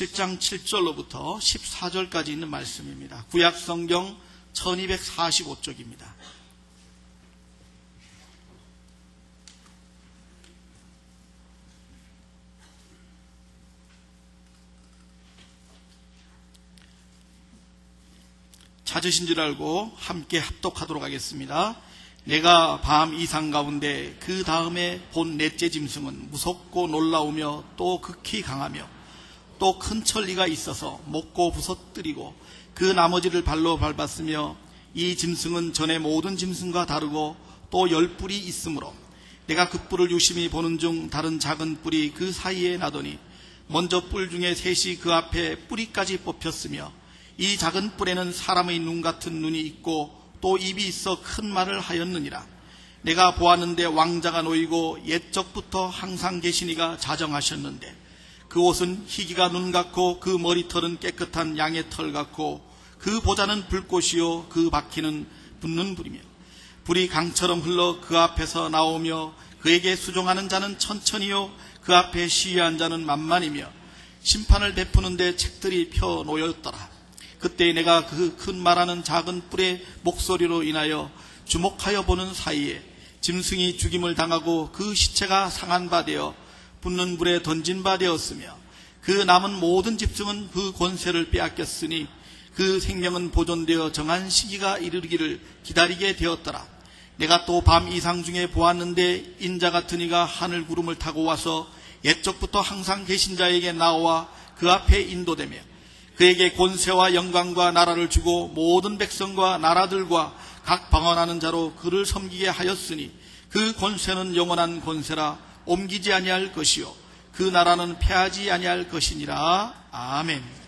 7장 7절로부터 14절까지 있는 말씀입니다. 구약성경 1245쪽입니다. 찾으신 줄 알고 함께 합독하도록 하겠습니다. 내가 밤 이상 가운데 그 다음에 본 넷째 짐승은 무섭고 놀라우며 또 극히 강하며 또 큰 천리가 있어서 먹고 부서뜨리고 그 나머지를 발로 밟았으며 이 짐승은 전에 모든 짐승과 다르고 또 10뿔이 있으므로 내가 그 뿔을 유심히 보는 중 다른 작은 뿔이 그 사이에 나더니 먼저 뿔 중에 셋이 그 앞에 뿌리까지 뽑혔으며 이 작은 뿔에는 사람의 눈 같은 눈이 있고 또 입이 있어 큰 말을 하였느니라. 내가 보았는데 왕자가 놓이고 옛적부터 항상 계시니가 자정하셨는데 그 옷은 희기가 눈 같고 그 머리털은 깨끗한 양의 털 같고 그 보좌는 불꽃이요 그 바퀴는 붙는 불이며 불이 강처럼 흘러 그 앞에서 나오며 그에게 수종하는 자는 천천히요 그 앞에 시위한 자는 만만이며 심판을 베푸는데 책들이 펴 놓였더라. 그때 내가 그 큰 말하는 작은 뿔의 목소리로 인하여 주목하여 보는 사이에 짐승이 죽임을 당하고 그 시체가 상한 바 되어 붙는 불에 던진 바 되었으며 그 남은 모든 짐승은 그 권세를 빼앗겼으니 그 생명은 보존되어 정한 시기가 이르기를 기다리게 되었더라. 내가 또 밤 이상 중에 보았는데 인자 같은 이가 하늘 구름을 타고 와서 옛적부터 항상 계신 자에게 나와 그 앞에 인도되며 그에게 권세와 영광과 나라를 주고 모든 백성과 나라들과 각 방언하는 자로 그를 섬기게 하였으니 그 권세는 영원한 권세라 옮기지 아니할 것이요 그 나라는 패하지 아니할 것이니라. 아멘.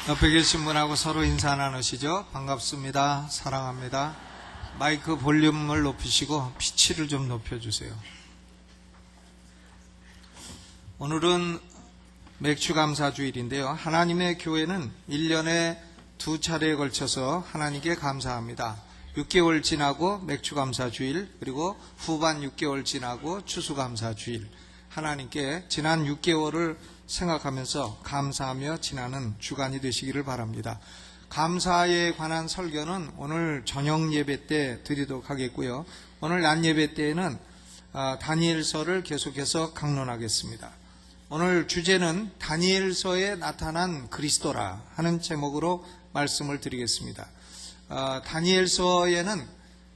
옆에 계신 분하고 서로 인사 나누시죠. 반갑습니다. 사랑합니다. 마이크 볼륨을 높이시고 피치를 좀 높여주세요. 오늘은 맥주감사주일인데요. 하나님의 교회는 1년에 2차례에 걸쳐서 하나님께 감사합니다. 6개월 지나고 맥주감사주일, 그리고 후반 6개월 지나고 추수감사주일, 하나님께 지난 6개월을 생각하면서 감사하며 지나는 주간이 되시기를 바랍니다. 감사에 관한 설교는 오늘 저녁 예배 때 드리도록 하겠고요. 오늘 낮 예배 때에는 다니엘서를 계속해서 강론하겠습니다. 오늘 주제는 다니엘서에 나타난 그리스도라 하는 제목으로 말씀을 드리겠습니다. 다니엘서에는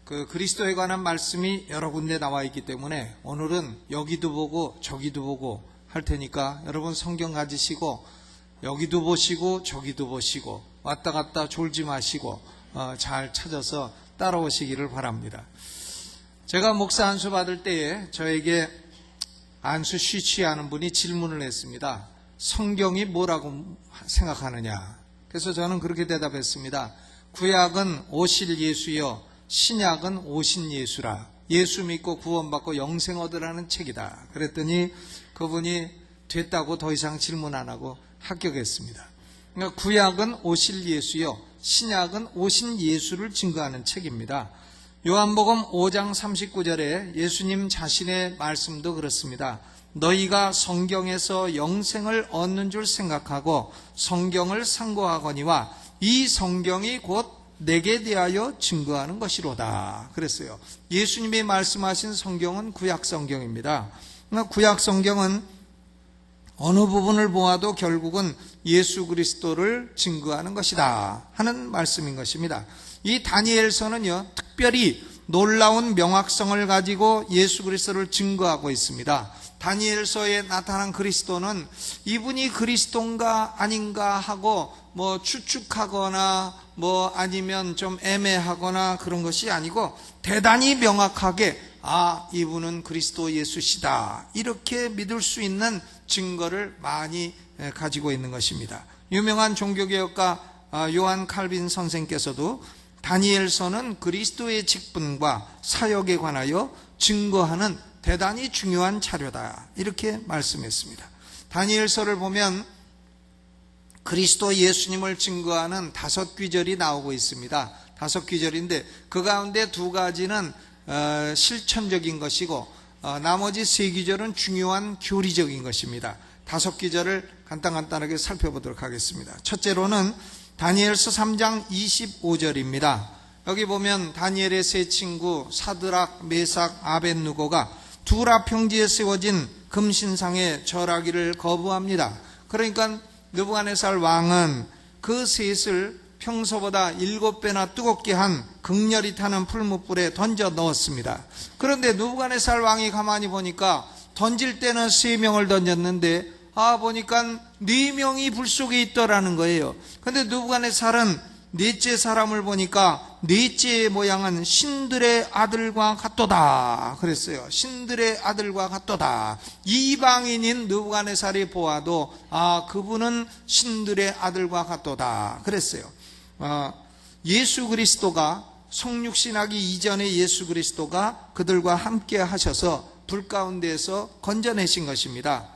그 그리스도에 관한 말씀이 여러 군데 나와 있기 때문에 오늘은 여기도 보고 저기도 보고 할 테니까 여러분 성경 가지시고 여기도 보시고 저기도 보시고 왔다 갔다 졸지 마시고 잘 찾아서 따라오시기를 바랍니다. 제가 목사 안수 받을 때에 저에게 안수 쉬취하는 분이 질문을 했습니다. 성경이 뭐라고 생각하느냐? 그래서 저는 그렇게 대답했습니다. 구약은 오실 예수여, 신약은 오신 예수라. 예수 믿고 구원받고 영생 얻으라는 책이다. 그랬더니 그분이 됐다고 더 이상 질문 안 하고 합격했습니다. 그러니까 구약은 오실 예수요, 신약은 오신 예수를 증거하는 책입니다. 요한복음 5장 39절에 예수님 자신의 말씀도 그렇습니다. 너희가 성경에서 영생을 얻는 줄 생각하고 성경을 상고하거니와 이 성경이 곧 내게 대하여 증거하는 것이로다. 그랬어요. 예수님이 말씀하신 성경은 구약 성경입니다. 구약 성경은 어느 부분을 보아도 결국은 예수 그리스도를 증거하는 것이다 하는 말씀인 것입니다. 이 다니엘서는요, 특별히 놀라운 명확성을 가지고 예수 그리스도를 증거하고 있습니다. 다니엘서에 나타난 그리스도는 이분이 그리스도인가 아닌가 하고 추측하거나 아니면 좀 애매하거나 그런 것이 아니고 대단히 명확하게 이분은 그리스도 예수시다, 이렇게 믿을 수 있는 증거를 많이 가지고 있는 것입니다. 유명한 종교개혁가 요한 칼빈 선생께서도 다니엘서는 그리스도의 직분과 사역에 관하여 증거하는 대단히 중요한 자료다, 이렇게 말씀했습니다. 다니엘서를 보면 그리스도 예수님을 증거하는 5귀절이 나오고 있습니다. 5귀절인데 그 가운데 2가지는 실천적인 것이고 나머지 3귀절은 중요한 교리적인 것입니다. 5귀절을 간단하게 살펴보도록 하겠습니다. 첫째로는 다니엘서 3장 25절입니다. 여기 보면 다니엘의 세 친구 사드락, 메삭, 아벳느고가 두라 평지에 세워진 금신상에 절하기를 거부합니다. 그러니까 느부갓네살 왕은 그 셋을 평소보다 7배나 뜨겁게 한 극렬히 타는 풀무불에 던져 넣었습니다. 그런데 느부갓네살 왕이 가만히 보니까 던질 때는 3명을 던졌는데 보니까 4명이 불 속에 있더라는 거예요. 그런데 느부갓네살은 넷째 사람을 보니까 넷째의 모양은 신들의 아들과 같도다 그랬어요. 신들의 아들과 같도다. 이방인인 느부갓네살이 보아도 그분은 신들의 아들과 같도다 그랬어요. 예수 그리스도가 성육신하기 이전에 예수 그리스도가 그들과 함께 하셔서 불 가운데에서 건져내신 것입니다.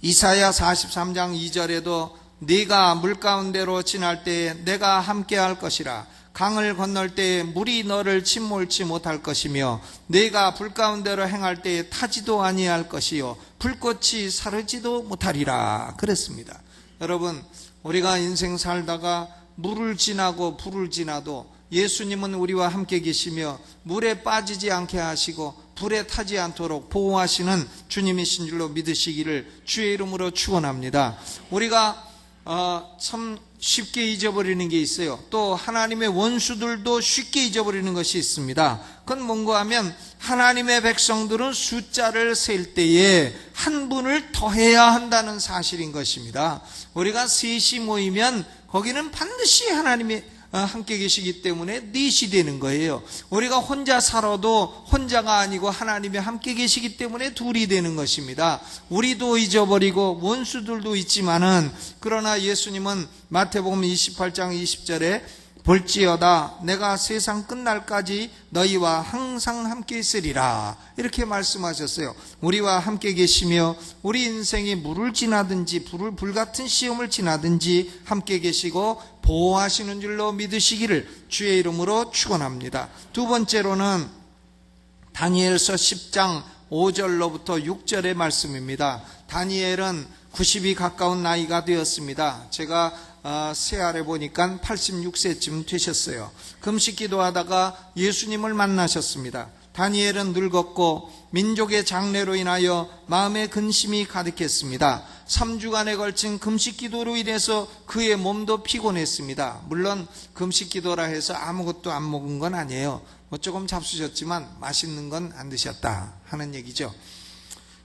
이사야 43장 2절에도 네가 물 가운데로 지날 때에 내가 함께 할 것이라. 강을 건널 때에 물이 너를 침몰치 못할 것이며 네가 불 가운데로 행할 때에 타지도 아니할 것이요 불꽃이 사르지도 못하리라 그랬습니다. 여러분, 우리가 인생 살다가 물을 지나고 불을 지나도 예수님은 우리와 함께 계시며 물에 빠지지 않게 하시고 불에 타지 않도록 보호하시는 주님이신 줄로 믿으시기를 주의 이름으로 축원합니다. 우리가 참 쉽게 잊어버리는 게 있어요. 또 하나님의 원수들도 쉽게 잊어버리는 것이 있습니다. 그건 뭔가 하면 하나님의 백성들은 숫자를 셀 때에 한 분을 더해야 한다는 사실인 것입니다. 우리가 셋이 모이면 거기는 반드시 하나님의 함께 계시기 때문에 넷이 되는 거예요. 우리가 혼자 살아도 혼자가 아니고 하나님이 함께 계시기 때문에 둘이 되는 것입니다. 우리도 잊어버리고 원수들도 있지만은, 그러나 예수님은 마태복음 28장 20절에 볼지어다 내가 세상 끝날까지 너희와 항상 함께 있으리라, 이렇게 말씀하셨어요. 우리와 함께 계시며 우리 인생이 물을 지나든지 불같은 시험을 지나든지 함께 계시고 보호하시는 줄로 믿으시기를 주의 이름으로 축원합니다. 두 번째로는 다니엘서 10장 5절로부터 6절의 말씀입니다. 다니엘은 90이 가까운 나이가 되었습니다. 제가 새알에 보니까 86세쯤 되셨어요. 금식 기도하다가 예수님을 만나셨습니다. 다니엘은 늙었고 민족의 장래로 인하여 마음의 근심이 가득했습니다. 3주간에 걸친 금식 기도로 인해서 그의 몸도 피곤했습니다. 물론 금식 기도라 해서 아무것도 안 먹은 건 아니에요. 뭐 조금 잡수셨지만 맛있는 건 안 드셨다 하는 얘기죠.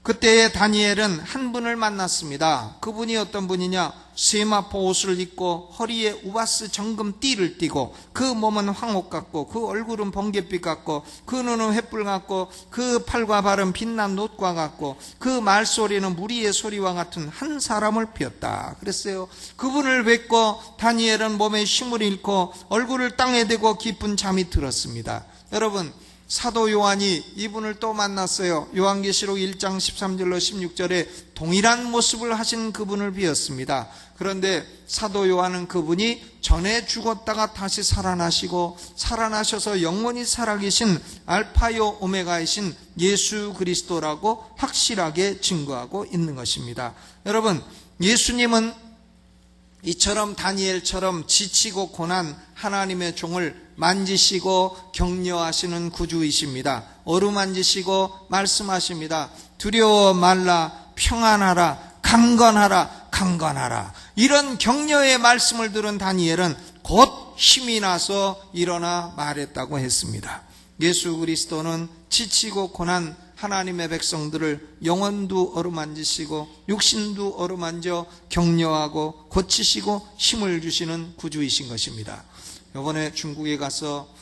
그때에 다니엘은 한 분을 만났습니다. 그분이 어떤 분이냐? 세마포 옷을 입고 허리에 우바스 정금 띠를 띠고 그 몸은 황옥 같고 그 얼굴은 번갯빛 같고 그 눈은 횃불 같고 그 팔과 발은 빛난 놋과 같고 그 말소리는 무리의 소리와 같은 한 사람을 뵈었다 그랬어요. 그분을 뵙고 다니엘은 몸에 힘을 잃고 얼굴을 땅에 대고 깊은 잠이 들었습니다. 여러분, 사도 요한이 이분을 또 만났어요. 요한계시록 1장 13절로 16절에 동일한 모습을 하신 그분을 비었습니다. 그런데 사도 요한은 그분이 전에 죽었다가 다시 살아나시고 살아나셔서 영원히 살아계신 알파요 오메가이신 예수 그리스도라고 확실하게 증거하고 있는 것입니다. 여러분, 예수님은 이처럼 다니엘처럼 지치고 고난 하나님의 종을 만지시고 격려하시는 구주이십니다. 어루만지시고 말씀하십니다. 두려워 말라, 평안하라, 강건하라, 강건하라. 이런 격려의 말씀을 들은 다니엘은 곧 힘이 나서 일어나 말했다고 했습니다. 예수 그리스도는 지치고 고난 하나님의 백성들을 영혼도 어루만지시고 육신도 어루만져 격려하고 고치시고 힘을 주시는 구주이신 것입니다. 이번에 중국에 가서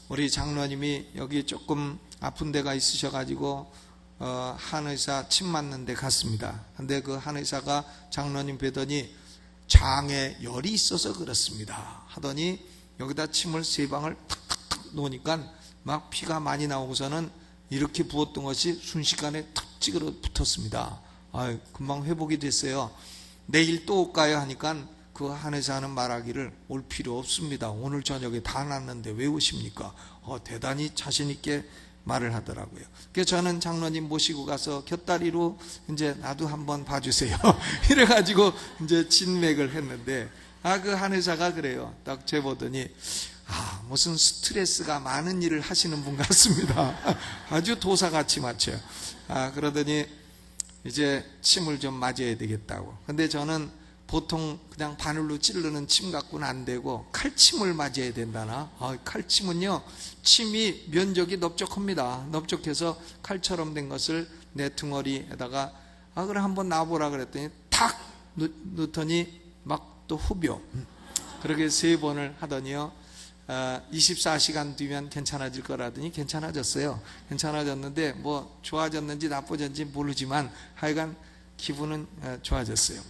우리 장로님이 여기 조금 아픈 데가 있으셔가지고 한의사 침 맞는 데 갔습니다. 근데 그 한의사가 장로님 뵈더니 장에 열이 있어서 그렇습니다 하더니 여기다 침을 3방을 탁탁탁 놓으니까 막 피가 많이 나오고서는 이렇게 부었던 것이 순식간에 탁 찌그러 붙었습니다. 금방 회복이 됐어요. 내일 또 올까요 하니까 그 한의사는 말하기를 올 필요 없습니다. 오늘 저녁에 다 났는데 왜 오십니까? 대단히 자신 있게 말을 하더라고요. 그래서 저는 장로님 모시고 가서 곁다리로 이제 나도 한번 봐주세요. 이래가지고 이제 진맥을 했는데 그 한의사가 그래요. 딱 재보더니 무슨 스트레스가 많은 일을 하시는 분 같습니다. 아주 도사같이 맞춰요. 그러더니 이제 침을 좀 맞아야 되겠다고. 근데 저는 보통 그냥 바늘로 찌르는 침 갖고는 안 되고 칼침을 맞아야 된다나. 칼침은요, 침이 면적이 넓적합니다. 넓적해서 칼처럼 된 것을 내 등허리에다가 그래 한번 놔보라 그랬더니 탁 넣더니 막 또 후벼. 그렇게 3번을 하더니요, 24시간 뒤면 괜찮아질 거라더니 괜찮아졌어요. 괜찮아졌는데 뭐 좋아졌는지 나빠졌는지 모르지만 하여간 기분은 좋아졌어요.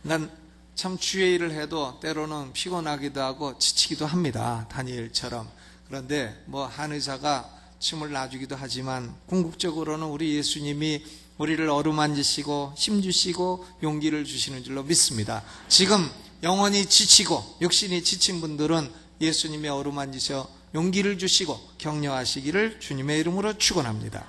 난 참 주의 일을 해도 때로는 피곤하기도 하고 지치기도 합니다. 다니엘처럼. 그런데 뭐 한의사가 침을 놔주기도 하지만 궁극적으로는 우리 예수님이 우리를 어루만지시고 힘주시고 용기를 주시는 줄로 믿습니다. 지금 영혼이 지치고 육신이 지친 분들은 예수님의 어루만지셔 용기를 주시고 격려하시기를 주님의 이름으로 축원합니다.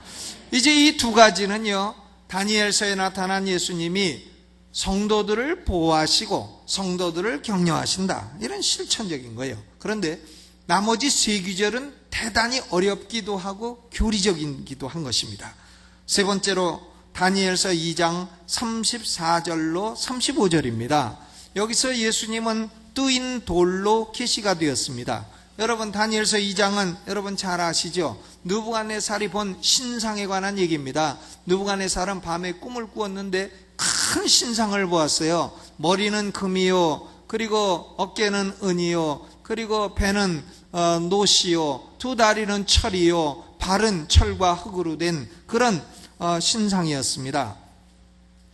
이제 이 두 가지는요, 다니엘서에 나타난 예수님이 성도들을 보호하시고 성도들을 격려하신다, 이런 실천적인 거예요. 그런데 나머지 3구절은 대단히 어렵기도 하고 교리적이기도 한 것입니다. 세 번째로 다니엘서 2장 34절로 35절입니다. 여기서 예수님은 뜨인 돌로 계시가 되었습니다. 여러분, 다니엘서 2장은 여러분 잘 아시죠? 느부갓네살이 본 신상에 관한 얘기입니다. 느부갓네살은 밤에 꿈을 꾸었는데 큰 신상을 보았어요. 머리는 금이요, 그리고 어깨는 은이요, 그리고 배는 노시요, 두 다리는 철이요, 발은 철과 흙으로 된 그런 신상이었습니다.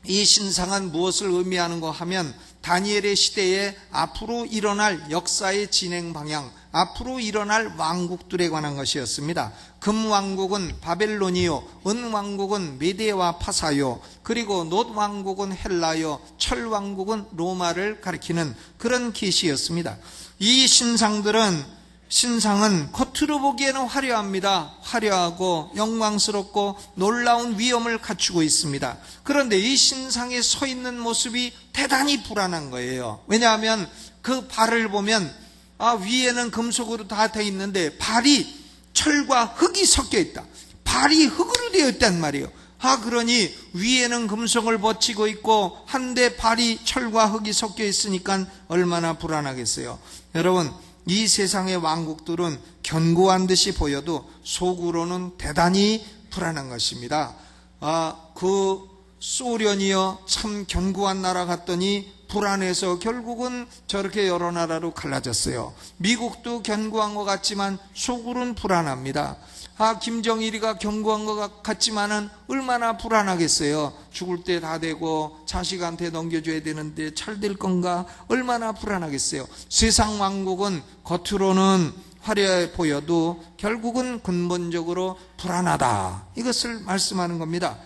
이 신상은 무엇을 의미하는가 하면 다니엘의 시대에 앞으로 일어날 역사의 진행 방향, 앞으로 일어날 왕국들에 관한 것이었습니다. 금왕국은 바벨론이요, 은왕국은 메데와 파사요, 그리고 놋왕국은 헬라요, 철왕국은 로마를 가리키는 그런 계시였습니다. 이 신상은 겉으로 보기에는 화려합니다. 화려하고 영광스럽고 놀라운 위엄을 갖추고 있습니다. 그런데 이 신상에 서 있는 모습이 대단히 불안한 거예요. 왜냐하면 그 발을 보면 위에는 금속으로 다 되어 있는데 발이 철과 흙이 섞여 있다. 발이 흙으로 되어 있단 말이에요. 그러니 위에는 금속을 버치고 있고 한데 발이 철과 흙이 섞여 있으니까 얼마나 불안하겠어요. 여러분, 이 세상의 왕국들은 견고한 듯이 보여도 속으로는 대단히 불안한 것입니다. 그 소련이요, 참 견고한 나라 같더니 불안해서 결국은 저렇게 여러 나라로 갈라졌어요. 미국도 견고한 것 같지만 속으로는 불안합니다. 김정일이가 견고한 것 같지만은 얼마나 불안하겠어요. 죽을 때 다 되고 자식한테 넘겨줘야 되는데 잘 될 건가, 얼마나 불안하겠어요. 세상 왕국은 겉으로는 화려해 보여도 결국은 근본적으로 불안하다, 이것을 말씀하는 겁니다.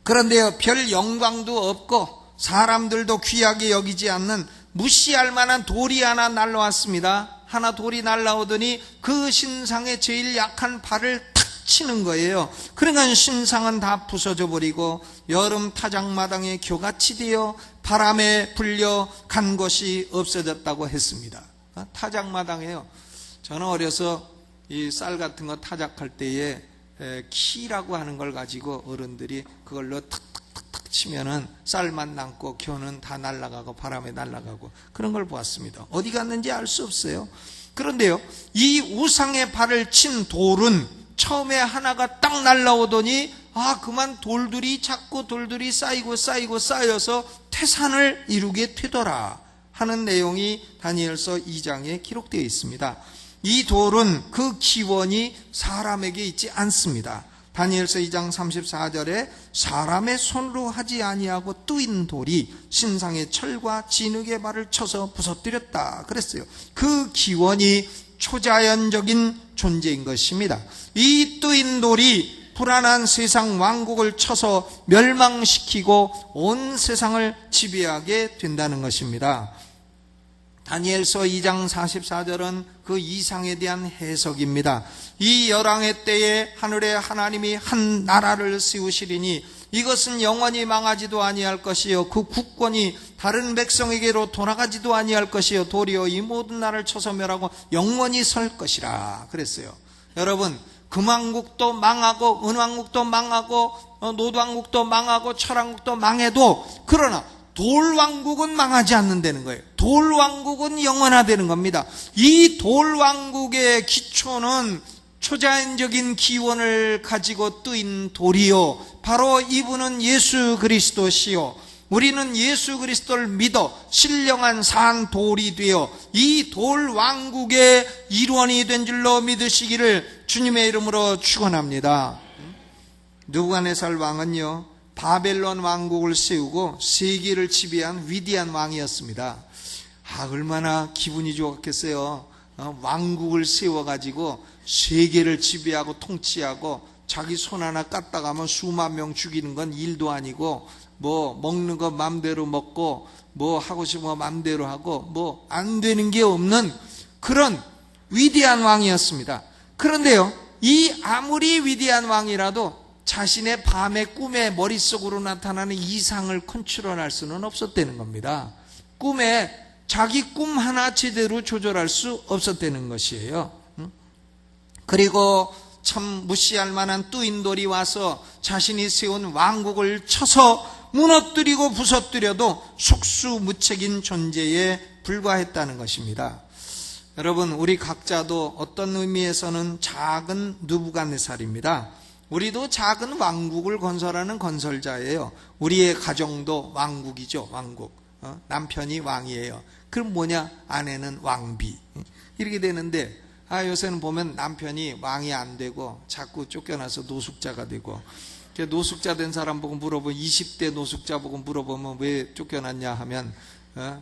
그런데요, 별 영광도 없고 사람들도 귀하게 여기지 않는 무시할 만한 돌이 하나 날라왔습니다. 하나 돌이 날라오더니 그 신상의 제일 약한 발을 탁 치는 거예요. 그러니까 신상은 다 부서져 버리고 여름 타작마당에 교같이 되어 바람에 불려 간 것이 없어졌다고 했습니다. 타작마당에요, 저는 어려서 이 쌀 같은 거 타작할 때에 키라고 하는 걸 가지고 어른들이 그걸로 탁탁탁탁 치면은 쌀만 남고 겨는 다 날아가고 바람에 날아가고 그런 걸 보았습니다. 어디 갔는지 알 수 없어요. 그런데요, 이 우상의 발을 친 돌은 처음에 하나가 딱 날아오더니 그만 돌들이 자꾸 돌들이 쌓여서 태산을 이루게 되더라 하는 내용이 다니엘서 2장에 기록되어 있습니다. 이 돌은 그 기원이 사람에게 있지 않습니다. 다니엘서 2장 34절에 사람의 손으로 하지 아니하고 뜨인 돌이 신상의 철과 진흙의 발을 쳐서 부서뜨렸다 그랬어요. 그 기원이 초자연적인 존재인 것입니다. 이 뜨인 돌이 불안한 세상 왕국을 쳐서 멸망시키고 온 세상을 지배하게 된다는 것입니다. 다니엘서 2장 44절은 그 이상에 대한 해석입니다. 이 열왕의 때에 하늘에 하나님이 한 나라를 세우시리니 이것은 영원히 망하지도 아니할 것이요, 그 국권이 다른 백성에게로 돌아가지도 아니할 것이요, 도리어 이 모든 나라를 쳐서 멸하고 영원히 설 것이라 그랬어요. 여러분, 금왕국도 망하고 은왕국도 망하고 놋왕국도 망하고 철왕국도 망해도 그러나 돌왕국은 망하지 않는다는 거예요. 돌왕국은 영원하다는 겁니다. 이 돌왕국의 기초는 초자연적인 기원을 가지고 뜨인 돌이요, 바로 이분은 예수 그리스도시요, 우리는 예수 그리스도를 믿어 신령한 산 돌이 되어 이 돌왕국의 일원이 된 줄로 믿으시기를 주님의 이름으로 축원합니다. 느부갓네살 왕은요, 바벨론 왕국을 세우고 세계를 지배한 위대한 왕이었습니다. 얼마나 기분이 좋았겠어요. 왕국을 세워가지고 세계를 지배하고 통치하고 자기 손 하나 깠다가면 수만 명 죽이는 건 일도 아니고 뭐 먹는 거 맘대로 먹고 뭐 하고 싶으면 맘대로 하고 뭐 안 되는 게 없는 그런 위대한 왕이었습니다. 그런데요, 이 아무리 위대한 왕이라도 자신의 밤의 꿈에 머릿속으로 나타나는 이상을 컨트롤할 수는 없었다는 겁니다. 꿈에 자기 꿈 하나 제대로 조절할 수 없었다는 것이에요. 그리고 참 무시할 만한 뜨인 돌이 와서 자신이 세운 왕국을 쳐서 무너뜨리고 부서뜨려도 속수무책인 존재에 불과했다는 것입니다. 여러분, 우리 각자도 어떤 의미에서는 작은 느부갓네살입니다. 우리도 작은 왕국을 건설하는 건설자예요. 우리의 가정도 왕국이죠, 왕국. 남편이 왕이에요. 그럼 뭐냐? 아내는 왕비. 이렇게 되는데 요새는 보면 남편이 왕이 안 되고 자꾸 쫓겨나서 노숙자가 되고, 노숙자 된 사람 보고 물어보면, 20대 노숙자 보고 물어보면 왜 쫓겨났냐 하면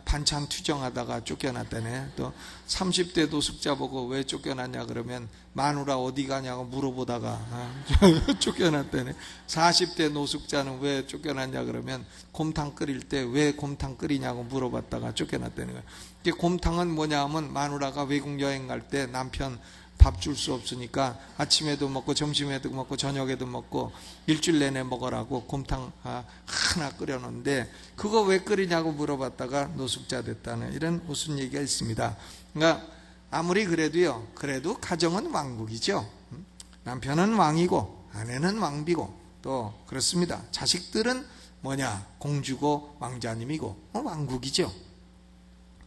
반찬 투정하다가 쫓겨났다네. 또 30대 노숙자 보고 왜 쫓겨났냐 그러면 마누라 어디 가냐고 물어보다가 쫓겨났다네. 40대 노숙자는 왜 쫓겨났냐 그러면 곰탕 끓일 때 왜 곰탕 끓이냐고 물어봤다가 쫓겨났다는 거예요. 곰탕은 뭐냐 하면 마누라가 외국 여행 갈 때 남편 밥 줄 수 없으니까 아침에도 먹고 점심에도 먹고 저녁에도 먹고 일주일 내내 먹으라고 곰탕 하나 끓여놓는데 그거 왜 끓이냐고 물어봤다가 노숙자 됐다는 이런 무슨 얘기가 있습니다. 그러니까 아무리 그래도요, 그래도 가정은 왕국이죠. 남편은 왕이고 아내는 왕비고 또 그렇습니다. 자식들은 뭐냐? 공주고 왕자님이고 왕국이죠.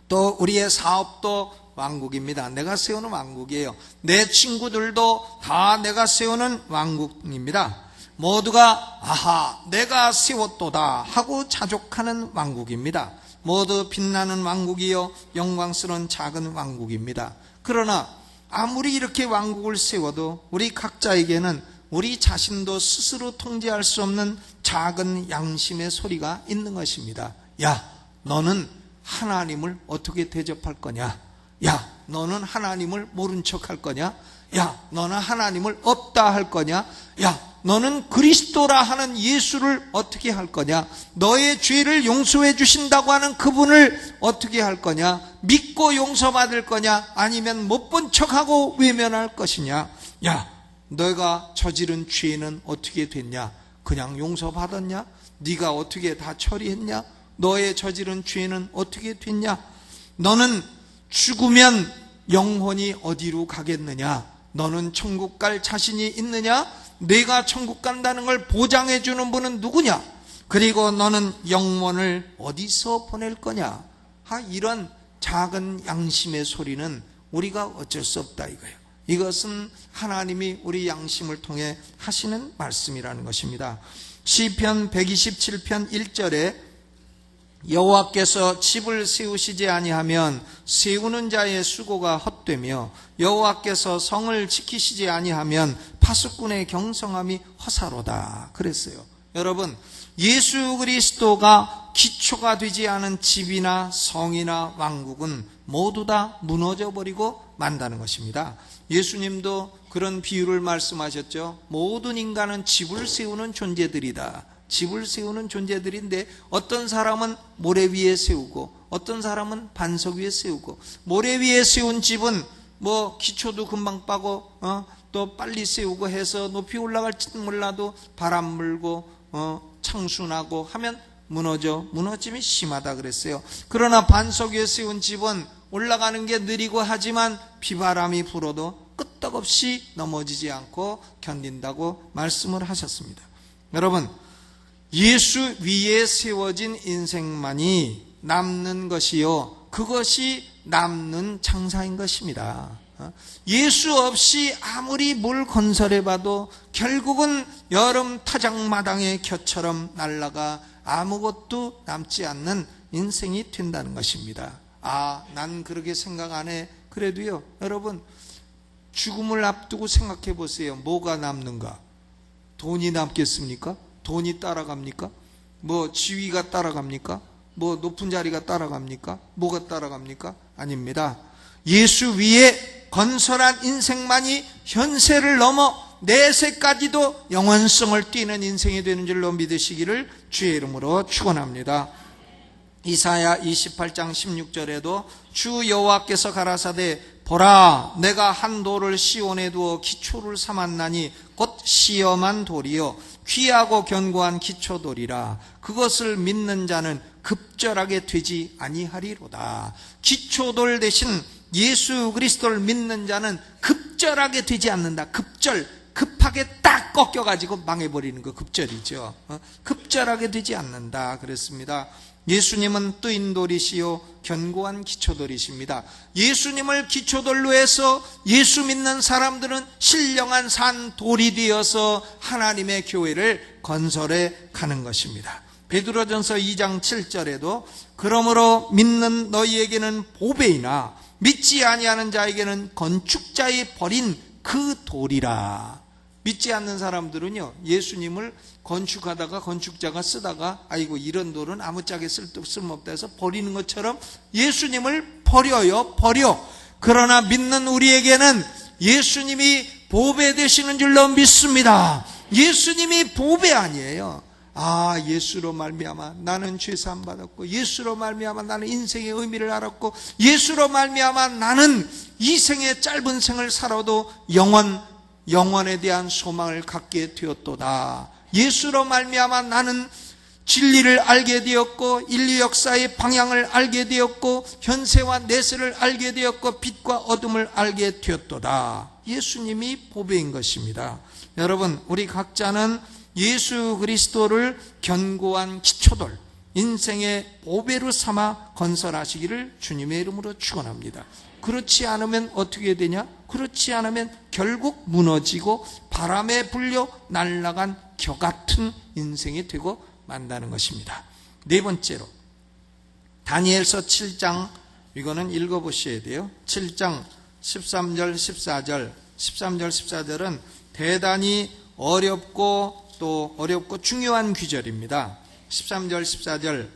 또 우리의 사업도 왕국입니다. 내가 세우는 왕국이에요. 내 친구들도 다 내가 세우는 왕국입니다. 모두가 아하 내가 세웠도다 하고 자족하는 왕국입니다. 모두 빛나는 왕국이요 영광스러운 작은 왕국입니다. 그러나 아무리 이렇게 왕국을 세워도 우리 각자에게는 우리 자신도 스스로 통제할 수 없는 작은 양심의 소리가 있는 것입니다. 야, 너는 하나님을 어떻게 대접할 거냐? 야, 너는 하나님을 모른 척 할 거냐? 야, 너는 하나님을 없다 할 거냐? 야, 너는 그리스도라 하는 예수를 어떻게 할 거냐? 너의 죄를 용서해 주신다고 하는 그분을 어떻게 할 거냐? 믿고 용서받을 거냐? 아니면 못 본 척하고 외면할 것이냐? 야, 너가 저지른 죄는 어떻게 됐냐? 그냥 용서받았냐? 네가 어떻게 다 처리했냐? 너의 저지른 죄는 어떻게 됐냐? 너는 죽으면 영혼이 어디로 가겠느냐? 너는 천국 갈 자신이 있느냐? 내가 천국 간다는 걸 보장해 주는 분은 누구냐? 그리고 너는 영혼을 어디서 보낼 거냐? 이런 작은 양심의 소리는 우리가 어쩔 수 없다 이거예요. 이것은 하나님이 우리 양심을 통해 하시는 말씀이라는 것입니다. 시편 127편 1절에 여호와께서 집을 세우시지 아니하면 세우는 자의 수고가 헛되며 여호와께서 성을 지키시지 아니하면 파수꾼의 경성함이 허사로다 그랬어요. 여러분, 예수 그리스도가 기초가 되지 않은 집이나 성이나 왕국은 모두 다 무너져 버리고 만다는 것입니다. 예수님도 그런 비유를 말씀하셨죠. 모든 인간은 집을 세우는 존재들이다. 집을 세우는 존재들인데 어떤 사람은 모래 위에 세우고 어떤 사람은 반석 위에 세우고, 모래 위에 세운 집은 뭐 기초도 금방 빠고 또 빨리 세우고 해서 높이 올라갈지도 몰라도 바람 불고 창수나고 하면 무너짐이 심하다 그랬어요. 그러나 반석 위에 세운 집은 올라가는 게 느리고 하지만 비바람이 불어도 끄떡없이 넘어지지 않고 견딘다고 말씀을 하셨습니다. 여러분, 예수 위에 세워진 인생만이 남는 것이요, 그것이 남는 장사인 것입니다. 예수 없이 아무리 뭘 건설해봐도 결국은 여름 타작마당의 곁처럼 날아가 아무것도 남지 않는 인생이 된다는 것입니다. 난 그렇게 생각 안 해. 그래도요, 여러분, 죽음을 앞두고 생각해 보세요. 뭐가 남는가? 돈이 남겠습니까? 돈이 따라갑니까? 뭐 지위가 따라갑니까? 뭐 높은 자리가 따라갑니까? 뭐가 따라갑니까? 아닙니다. 예수 위에 건설한 인생만이 현세를 넘어 내세까지도 영원성을 띠는 인생이 되는 줄로 믿으시기를 주의 이름으로 축원합니다. 이사야 28장 16절에도 주 여호와께서 가라사대 보라, 내가 한 돌을 시온에 두어 기초를 삼았나니 곧 시험한 돌이요 귀하고 견고한 기초돌이라. 그것을 믿는 자는 급절하게 되지 아니하리로다. 기초돌 대신 예수 그리스도를 믿는 자는 급절하게 되지 않는다. 급하게 딱 꺾여가지고 망해버리는 거 급절이죠. 급절하게 되지 않는다 그랬습니다. 예수님은 뜨인돌이시요 견고한 기초돌이십니다. 예수님을 기초돌로 해서 예수 믿는 사람들은 신령한 산 돌이 되어서 하나님의 교회를 건설해 가는 것입니다. 베드로전서 2장 7절에도 그러므로 믿는 너희에게는 보배이나 믿지 아니하는 자에게는 건축자의 버린 그 돌이라. 믿지 않는 사람들은요, 예수님을 건축하다가 건축자가 쓰다가 아이고 이런 돌은 아무짝에 쓸모없다 해서 버리는 것처럼 예수님을 버려. 그러나 믿는 우리에게는 예수님이 보배 되시는 줄로 믿습니다. 예수님이 보배 아니에요. 예수로 말미암아 나는 죄 사함 받았고, 예수로 말미암아 나는 인생의 의미를 알았고, 예수로 말미암아 나는 이 생의 짧은 생을 살아도 영원에 대한 소망을 갖게 되었도다. 예수로 말미암아 나는 진리를 알게 되었고, 인류 역사의 방향을 알게 되었고, 현세와 내세를 알게 되었고, 빛과 어둠을 알게 되었도다. 예수님이 보배인 것입니다. 여러분, 우리 각자는 예수 그리스도를 견고한 기초돌, 인생의 보배로 삼아 건설하시기를 주님의 이름으로 축원합니다. 그렇지 않으면 어떻게 되냐? 그렇지 않으면 결국 무너지고 바람에 불려 날아간 겨 같은 인생이 되고 만다는 것입니다. 네 번째로 다니엘서 7장, 이거는 읽어보셔야 돼요. 7장 13절 14절은 대단히 어렵고 중요한 귀절입니다. 13절 14절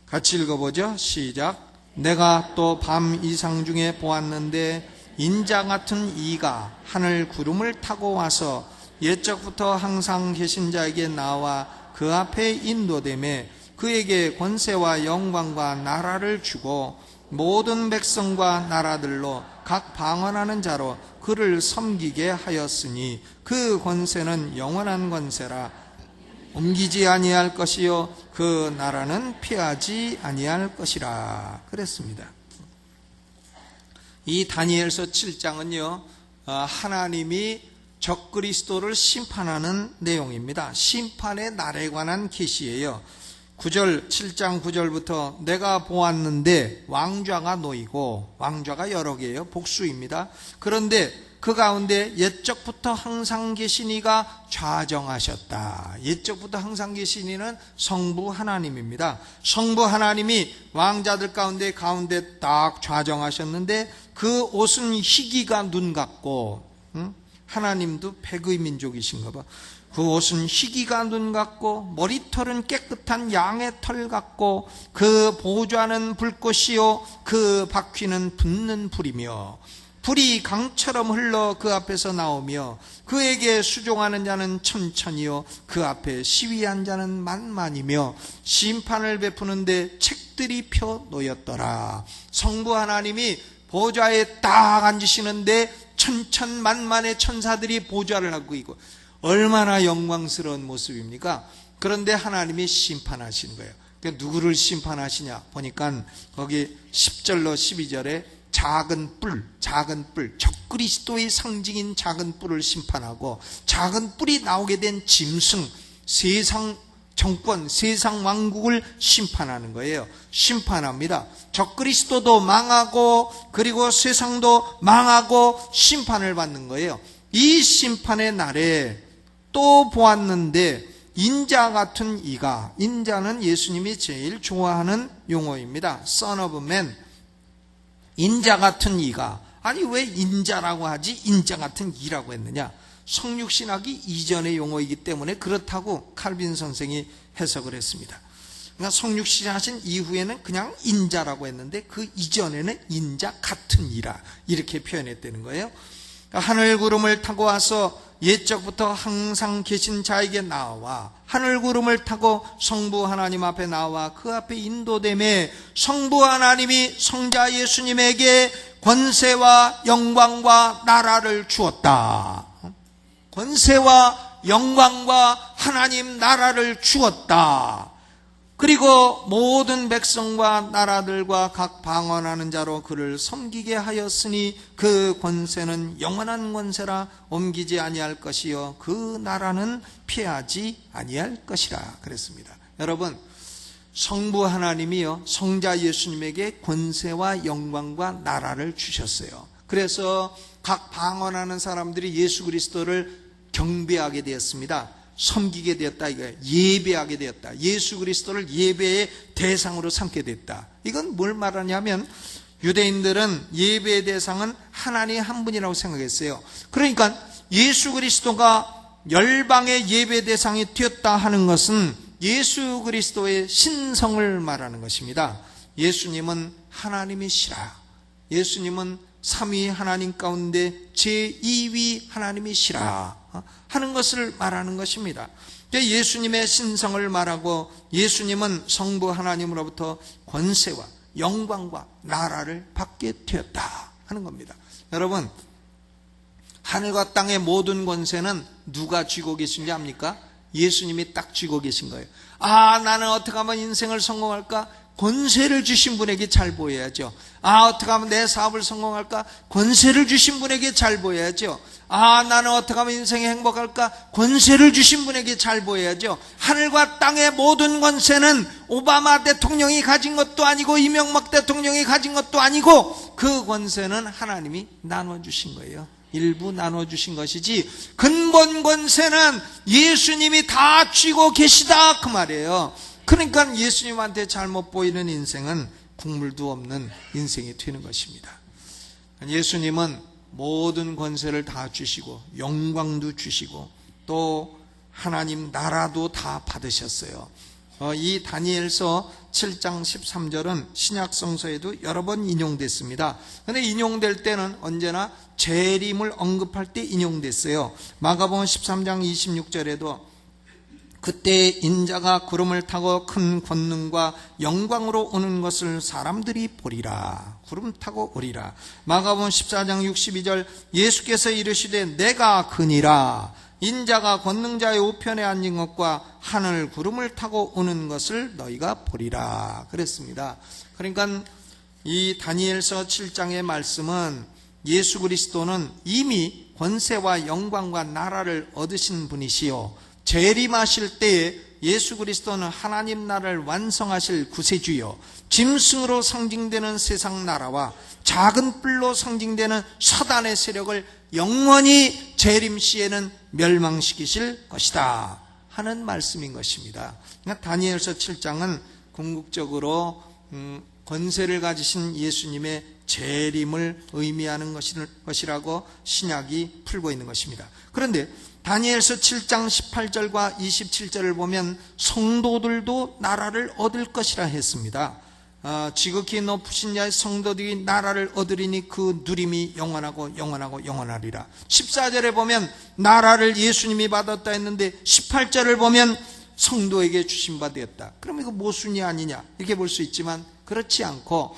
같이 읽어보죠. 시작. 내가 또 밤 이상 중에 보았는데 인자 같은 이가 하늘 구름을 타고 와서 옛적부터 항상 계신 자에게 나와 그 앞에 인도되매 그에게 권세와 영광과 나라를 주고 모든 백성과 나라들로 각 방언하는 자로 그를 섬기게 하였으니 그 권세는 영원한 권세라. 옮기지 아니할 것이요 그 나라는 피하지 아니할 것이라. 그랬습니다. 이 다니엘서 7장은요 하나님이 적그리스도를 심판하는 내용입니다. 심판의 날에 관한 계시예요. 7장 9절부터 내가 보았는데 왕좌가 놓이고, 왕좌가 여러 개예요. 복수입니다. 그런데 그 가운데 옛적부터 항상 계신 이가 좌정하셨다. 옛적부터 항상 계신 이는 성부 하나님입니다. 성부 하나님이 왕자들 가운데 딱 좌정하셨는데 그 옷은 희기가 눈 같고, 하나님도 백의 민족이신가 봐. 그 옷은 희기가 눈 같고 머리털은 깨끗한 양의 털 같고 그 보좌는 불꽃이요 그 바퀴는 붙는 불이며 불이 강처럼 흘러 그 앞에서 나오며 그에게 수종하는 자는 천천히요 그 앞에 시위한 자는 만만이며 심판을 베푸는데 책들이 펴 놓였더라. 성부 하나님이 보좌에 딱 앉으시는데 천천만만의 천사들이 보좌를 하고 있고, 얼마나 영광스러운 모습입니까? 그런데 하나님이 심판하시는 거예요. 그러니까 누구를 심판하시냐 보니까 거기 10절로 12절에 작은 뿔, 적그리스도의 상징인 작은 뿔을 심판하고, 작은 뿔이 나오게 된 짐승, 세상 정권, 세상 왕국을 심판하는 거예요. 심판합니다. 적그리스도도 망하고 그리고 세상도 망하고 심판을 받는 거예요. 이 심판의 날에 또 보았는데 인자 같은 이가, 인자는 예수님이 제일 좋아하는 용어입니다. Son of Man. 인자 같은 이가, 아니 왜 인자라고 하지 인자 같은 이라고 했느냐? 성육신학이 이전의 용어이기 때문에 그렇다고 칼빈 선생이 해석을 했습니다. 그러니까 성육신하신 이후에는 그냥 인자라고 했는데 그 이전에는 인자 같은 이라 이렇게 표현했다는 거예요. 그러니까 하늘 구름을 타고 와서 옛적부터 항상 계신 자에게 나와, 하늘 구름을 타고 성부 하나님 앞에 나와 그 앞에 인도됨에 성부 하나님이 성자 예수님에게 권세와 영광과 나라를 주었다. 권세와 영광과 하나님 나라를 주었다. 그리고 모든 백성과 나라들과 각 방언하는 자로 그를 섬기게 하였으니 그 권세는 영원한 권세라. 옮기지 아니할 것이요 그 나라는 피하지 아니할 것이라. 그랬습니다. 여러분, 성부 하나님이요 성자 예수님에게 권세와 영광과 나라를 주셨어요. 그래서 각 방언하는 사람들이 예수 그리스도를 경배하게 되었습니다. 섬기게 되었다 이거예요. 예배하게 되었다. 예수 그리스도를 예배의 대상으로 삼게 됐다. 이건 뭘 말하냐면 유대인들은 예배의 대상은 하나님 한 분이라고 생각했어요. 그러니까 예수 그리스도가 열방의 예배 대상이 되었다 하는 것은 예수 그리스도의 신성을 말하는 것입니다. 예수님은 하나님이시라. 예수님은 삼위 하나님 가운데 제2위 하나님이시라 하는 것을 말하는 것입니다. 예수님의 신성을 말하고 예수님은 성부 하나님으로부터 권세와 영광과 나라를 받게 되었다 하는 겁니다. 여러분, 하늘과 땅의 모든 권세는 누가 쥐고 계신지 압니까? 예수님이 딱 쥐고 계신 거예요. 나는 어떻게 하면 인생을 성공할까? 권세를 주신 분에게 잘 보여야죠. 어떻게 하면 내 사업을 성공할까? 권세를 주신 분에게 잘 보여야죠. 나는 어떻게 하면 인생이 행복할까? 권세를 주신 분에게 잘 보여야죠. 하늘과 땅의 모든 권세는 오바마 대통령이 가진 것도 아니고 이명박 대통령이 가진 것도 아니고 그 권세는 하나님이 나눠주신 거예요. 일부 나눠주신 것이지 근본 권세는 예수님이 다 쥐고 계시다 그 말이에요. 그러니까 예수님한테 잘못 보이는 인생은 국물도 없는 인생이 되는 것입니다. 예수님은 모든 권세를 다 주시고 영광도 주시고 또 하나님 나라도 다 받으셨어요. 이 다니엘서 7장 13절은 신약 성서에도 여러 번 인용됐습니다. 그런데 인용될 때는 언제나 재림을 언급할 때 인용됐어요. 마가복음 13장 26절에도 그때 인자가 구름을 타고 큰 권능과 영광으로 오는 것을 사람들이 보리라. 구름 타고 오리라. 마가복음 14장 62절 예수께서 이르시되 내가 그니라. 인자가 권능자의 우편에 앉은 것과 하늘 구름을 타고 오는 것을 너희가 보리라 그랬습니다. 그러니까 이 다니엘서 7장의 말씀은 예수 그리스도는 이미 권세와 영광과 나라를 얻으신 분이시요 재림하실 때에 예수 그리스도는 하나님 나라를 완성하실 구세주요 짐승으로 상징되는 세상 나라와 작은 뿔로 상징되는 사단의 세력을 영원히 재림 시에는 멸망시키실 것이다 하는 말씀인 것입니다. 그러니까 다니엘서 7장은 궁극적으로 권세를 가지신 예수님의 재림을 의미하는 것이라고 신약이 풀고 있는 것입니다. 그런데 다니엘서 7장 18절과 27절을 보면 성도들도 나라를 얻을 것이라 했습니다. 지극히 높으신 자의 성도들이 나라를 얻으리니 그 누림이 영원하고 영원하고 영원하리라. 14절에 보면 나라를 예수님이 받았다 했는데 18절을 보면 성도에게 주신 바 되었다. 그럼 이거 모순이 아니냐 이렇게 볼 수 있지만 그렇지 않고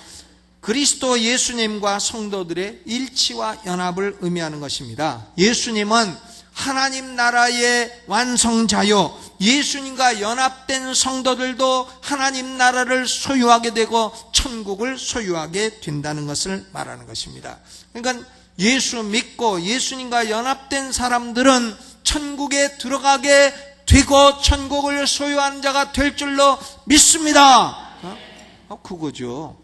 그리스도 예수님과 성도들의 일치와 연합을 의미하는 것입니다. 예수님은 하나님 나라의 완성자요 예수님과 연합된 성도들도 하나님 나라를 소유하게 되고 천국을 소유하게 된다는 것을 말하는 것입니다. 그러니까 예수 믿고 예수님과 연합된 사람들은 천국에 들어가게 되고 천국을 소유한 자가 될 줄로 믿습니다. 그거죠.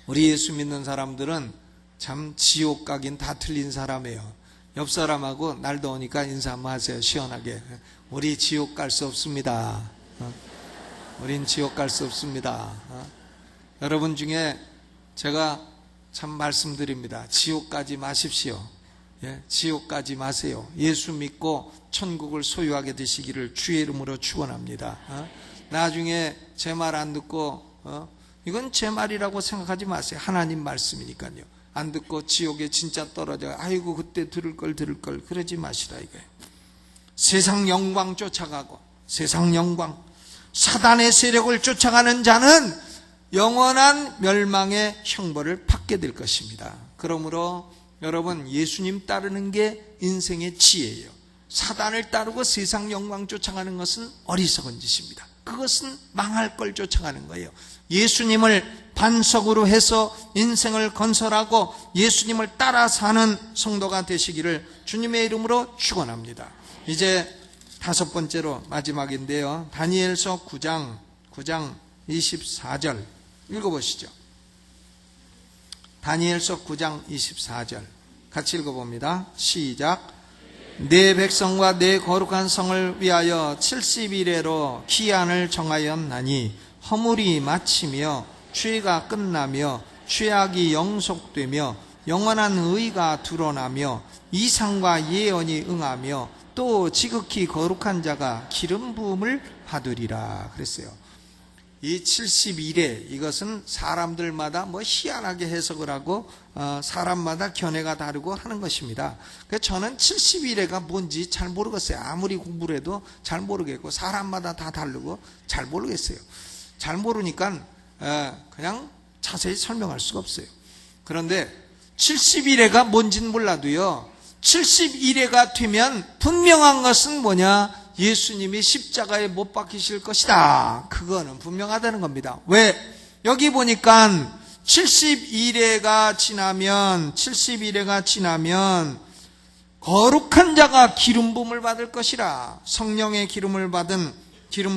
우리 예수 믿는 사람들은 참 지옥 가긴 다 틀린 사람이에요. 옆 사람하고 날 더우니까 인사 한번 하세요. 시원하게. 우리 지옥 갈 수 없습니다. 우린 지옥 갈 수 없습니다. 여러분 중에 제가 참 말씀드립니다. 지옥 가지 마십시오. 지옥 가지 마세요. 예수 믿고 천국을 소유하게 되시기를 주의 이름으로 축원합니다. 나중에 제 말 안 듣고 이건 제 말이라고 생각하지 마세요. 하나님 말씀이니까요. 안 듣고 지옥에 진짜 떨어져 아이고 그때 들을 걸 그러지 마시라 이거예요. 세상 영광 쫓아가고 세상 영광 사단의 세력을 쫓아가는 자는 영원한 멸망의 형벌을 받게 될 것입니다. 그러므로 여러분 예수님 따르는 게 인생의 지혜예요. 사단을 따르고 세상 영광 쫓아가는 것은 어리석은 짓입니다. 그것은 망할 걸 쫓아가는 거예요. 예수님을 반석으로 해서 인생을 건설하고 예수님을 따라 사는 성도가 되시기를 주님의 이름으로 축원합니다. 이제 다섯 번째로 마지막인데요. 다니엘서 9장 24절 읽어보시죠. 다니엘서 9장 24절 같이 읽어봅니다. 시작. 내 백성과 내 거룩한 성을 위하여 70일에로 기한을 정하였나니 허물이 마치며 죄가 끝나며 죄악이 영속되며 영원한 의가 드러나며 이상과 예언이 응하며 또 지극히 거룩한 자가 기름 부음을 받으리라 그랬어요. 이 70일에 이것은 사람들마다 뭐 희한하게 해석을 하고 사람마다 견해가 다르고 하는 것입니다. 그래서 저는 70일에가 뭔지 잘 모르겠어요. 아무리 공부를 해도 잘 모르겠고 사람마다 다 다르고 잘 모르겠어요. 잘 모르니까 그냥 자세히 설명할 수가 없어요. 그런데 70일에가 뭔지는 몰라도요, 70일에가 되면 분명한 것은 뭐냐? 예수님이 십자가에 못 박히실 것이다. 그거는 분명하다는 겁니다. 왜? 여기 보니까 70일에가 지나면 거룩한 자가 기름 부음을 받을 것이라. 성령의 기름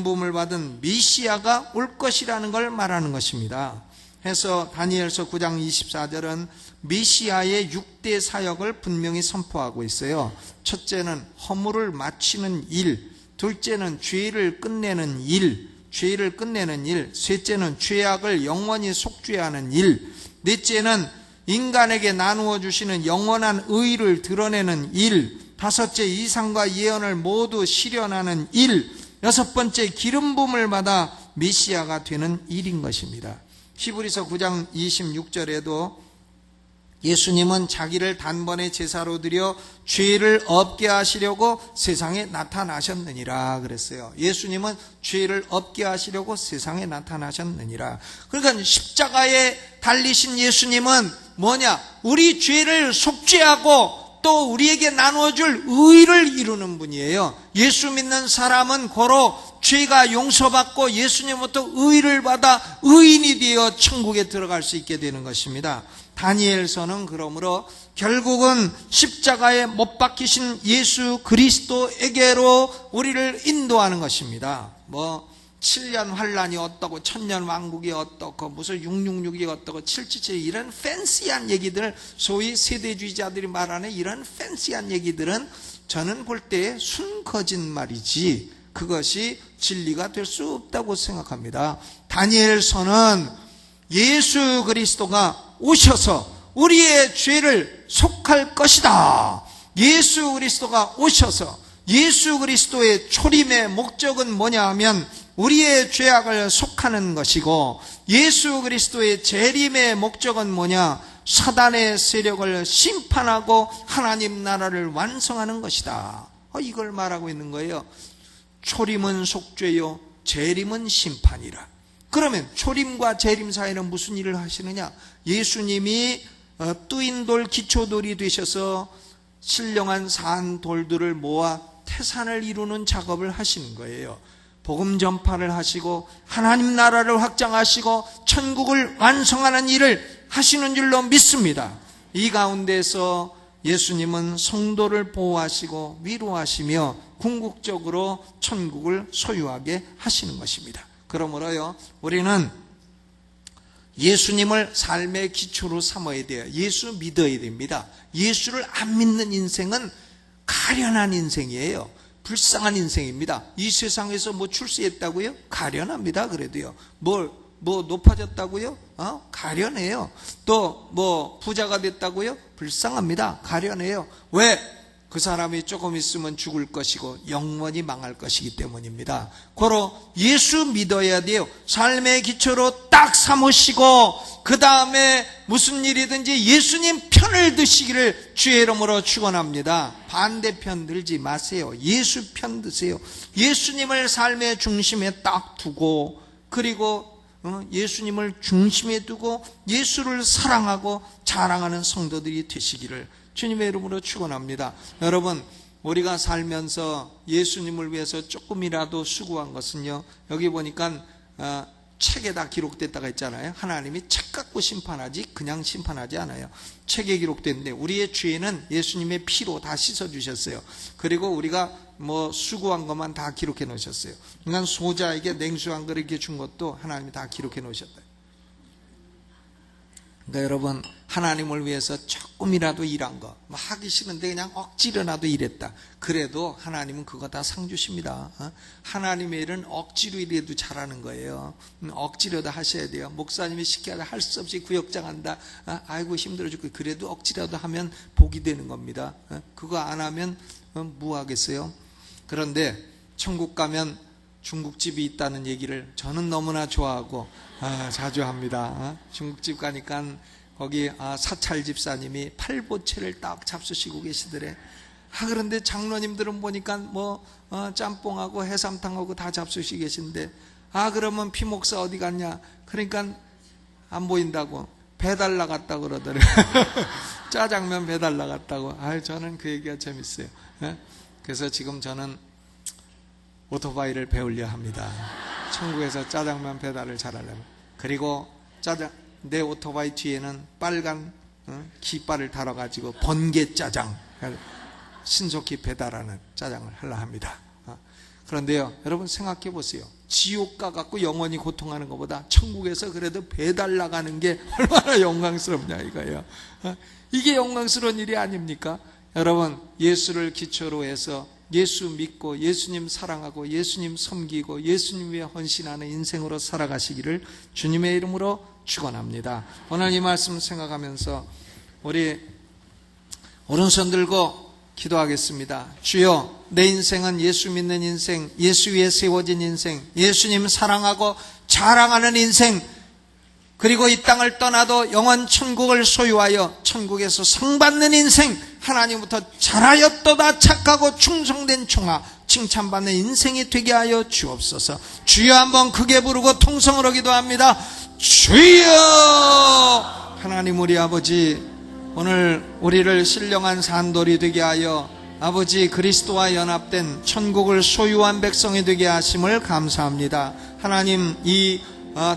부음을 받은 메시아가 올 것이라는 걸 말하는 것입니다. 해서 다니엘서 9장 24절은 메시아의 6대 사역을 분명히 선포하고 있어요. 첫째는 허물을 마치는 일, 둘째는 죄를 끝내는 일, 셋째는 죄악을 영원히 속죄하는 일, 넷째는 인간에게 나누어 주시는 영원한 의를 드러내는 일, 다섯째 이상과 예언을 모두 실현하는 일, 여섯 번째 기름 부음을 받아 메시아가 되는 일인 것입니다. 히브리서 9장 26절에도 예수님은 자기를 단번에 제사로 드려 죄를 없게 하시려고 세상에 나타나셨느니라 그랬어요. 예수님은 죄를 없게 하시려고 세상에 나타나셨느니라. 그러니까 십자가에 달리신 예수님은 뭐냐? 우리 죄를 속죄하고 또 우리에게 나누어줄 의를 이루는 분이에요. 예수 믿는 사람은 고로 죄가 용서받고 예수님부터 의를 받아 의인이 되어 천국에 들어갈 수 있게 되는 것입니다. 다니엘서는 그러므로 결국은 십자가에 못 박히신 예수 그리스도에게로 우리를 인도하는 것입니다. 7년 환란이 어떻고 1000년 왕국이 어떻고 무슨 666이 어떻고 777 이런 팬시한 얘기들, 소위 세대주의자들이 말하는 이런 팬시한 얘기들은 저는 볼 때 순거짓말이지 그것이 진리가 될 수 없다고 생각합니다. 다니엘서는 예수 그리스도가 오셔서 우리의 죄를 속할 것이다. 예수 그리스도가 오셔서 예수 그리스도의 초림의 목적은 뭐냐 하면 우리의 죄악을 속하는 것이고, 예수 그리스도의 재림의 목적은 뭐냐? 사단의 세력을 심판하고 하나님 나라를 완성하는 것이다. 이걸 말하고 있는 거예요. 초림은 속죄요 재림은 심판이라. 그러면 초림과 재림 사이는 무슨 일을 하시느냐? 예수님이 뚜인 돌 기초돌이 되셔서 신령한 산 돌들을 모아 태산을 이루는 작업을 하시는 거예요. 복음 전파를 하시고 하나님 나라를 확장하시고 천국을 완성하는 일을 하시는 줄로 믿습니다. 이 가운데서 예수님은 성도를 보호하시고 위로하시며 궁극적으로 천국을 소유하게 하시는 것입니다. 그러므로요, 우리는 예수님을 삶의 기초로 삼아야 돼요. 예수 믿어야 됩니다. 예수를 안 믿는 인생은 가련한 인생이에요. 불쌍한 인생입니다. 이 세상에서 출세했다고요? 가련합니다. 그래도요. 높아졌다고요? 가련해요. 또 부자가 됐다고요? 불쌍합니다. 가련해요. 왜? 그 사람이 조금 있으면 죽을 것이고 영원히 망할 것이기 때문입니다. 고로 예수 믿어야 돼요. 삶의 기초로 딱 삼으시고 그 다음에 무슨 일이든지 예수님 편을 드시기를 주의 이름으로 축원합니다. 반대편 들지 마세요. 예수 편 드세요. 예수님을 삶의 중심에 딱 두고, 그리고 예수님을 중심에 두고 예수를 사랑하고 자랑하는 성도들이 되시기를 주님의 이름으로 축원합니다. 여러분, 우리가 살면서 예수님을 위해서 조금이라도 수고한 것은요, 여기 보니까 책에 다 기록됐다가 있잖아요. 하나님이 책 갖고 심판하지 그냥 심판하지 않아요. 책에 기록됐는데 우리의 죄는 예수님의 피로 다 씻어주셨어요. 그리고 우리가 수고한 것만 다 기록해 놓으셨어요. 그러니까 소자에게 냉수 한 그릇 이렇게 준 것도 하나님이 다 기록해 놓으셨다. 그러니까 여러분, 하나님을 위해서 조금이라도 일한 거, 뭐 하기 싫은데 그냥 억지로라도 일했다. 그래도 하나님은 그거 다 상 주십니다. 하나님의 일은 억지로 일해도 잘하는 거예요. 억지로도 하셔야 돼요. 목사님이 시켜도 할 수 없이 구역장한다. 아이고 힘들어 죽고, 그래도 억지라도 하면 복이 되는 겁니다. 그거 안 하면 뭐 하겠어요? 그런데 천국 가면 중국집이 있다는 얘기를 저는 너무나 좋아하고 자주 합니다. 중국집 가니까 거기 사찰 집사님이 팔보채를 딱 잡수시고 계시더래. 그런데 장로님들은 보니까 뭐 짬뽕하고 해삼탕하고 다 잡수시고 계신데, 그러면 피목사 어디 갔냐? 그러니까 안 보인다고 배달 나갔다고 그러더래. 짜장면 배달 나갔다고. 저는 그 얘기가 재밌어요. 그래서 지금 저는 오토바이를 배우려 합니다. 천국에서 짜장면 배달을 잘하려면. 그리고 내 오토바이 뒤에는 빨간 깃발을 달아가지고 번개짜장, 신속히 배달하는 짜장을 하려 합니다. 그런데요, 여러분 생각해 보세요. 지옥 가갖고 영원히 고통하는 것보다 천국에서 그래도 배달 나가는 게 얼마나 영광스럽냐 이거예요. 이게 영광스러운 일이 아닙니까? 여러분, 예수를 기초로 해서 예수 믿고 예수님 사랑하고 예수님 섬기고 예수님 위해 헌신하는 인생으로 살아가시기를 주님의 이름으로 축원합니다. 오늘 이 말씀 생각하면서 우리 오른손 들고 기도하겠습니다. 주여, 내 인생은 예수 믿는 인생, 예수 위에 세워진 인생, 예수님 사랑하고 자랑하는 인생, 그리고 이 땅을 떠나도 영원 천국을 소유하여 천국에서 상 받는 인생, 하나님부터 잘하였도다 착하고 충성된 총아, 칭찬받는 인생이 되게 하여 주옵소서. 주여 한번 크게 부르고 통성으로 기도합니다. 주여! 하나님, 우리 아버지, 오늘 우리를 신령한 산돌이 되게 하여 아버지 그리스도와 연합된 천국을 소유한 백성이 되게 하심을 감사합니다. 하나님, 이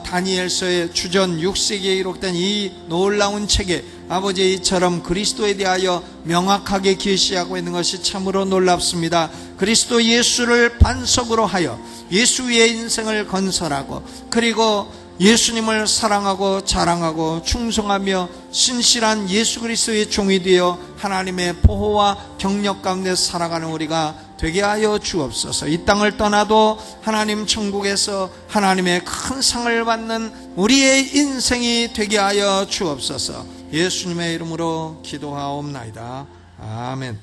다니엘서의 주전 6세기에 기록된 이 놀라운 책에 아버지 이처럼 그리스도에 대하여 명확하게 계시하고 있는 것이 참으로 놀랍습니다. 그리스도 예수를 반석으로 하여 예수 위의 인생을 건설하고, 그리고 예수님을 사랑하고 자랑하고 충성하며 신실한 예수 그리스도의 종이 되어 하나님의 보호와 경력 가운데 살아가는 우리가 되게 하여 주옵소서. 이 땅을 떠나도 하나님 천국에서 하나님의 큰 상을 받는 우리의 인생이 되게 하여 주옵소서. 예수님의 이름으로 기도하옵나이다. 아멘.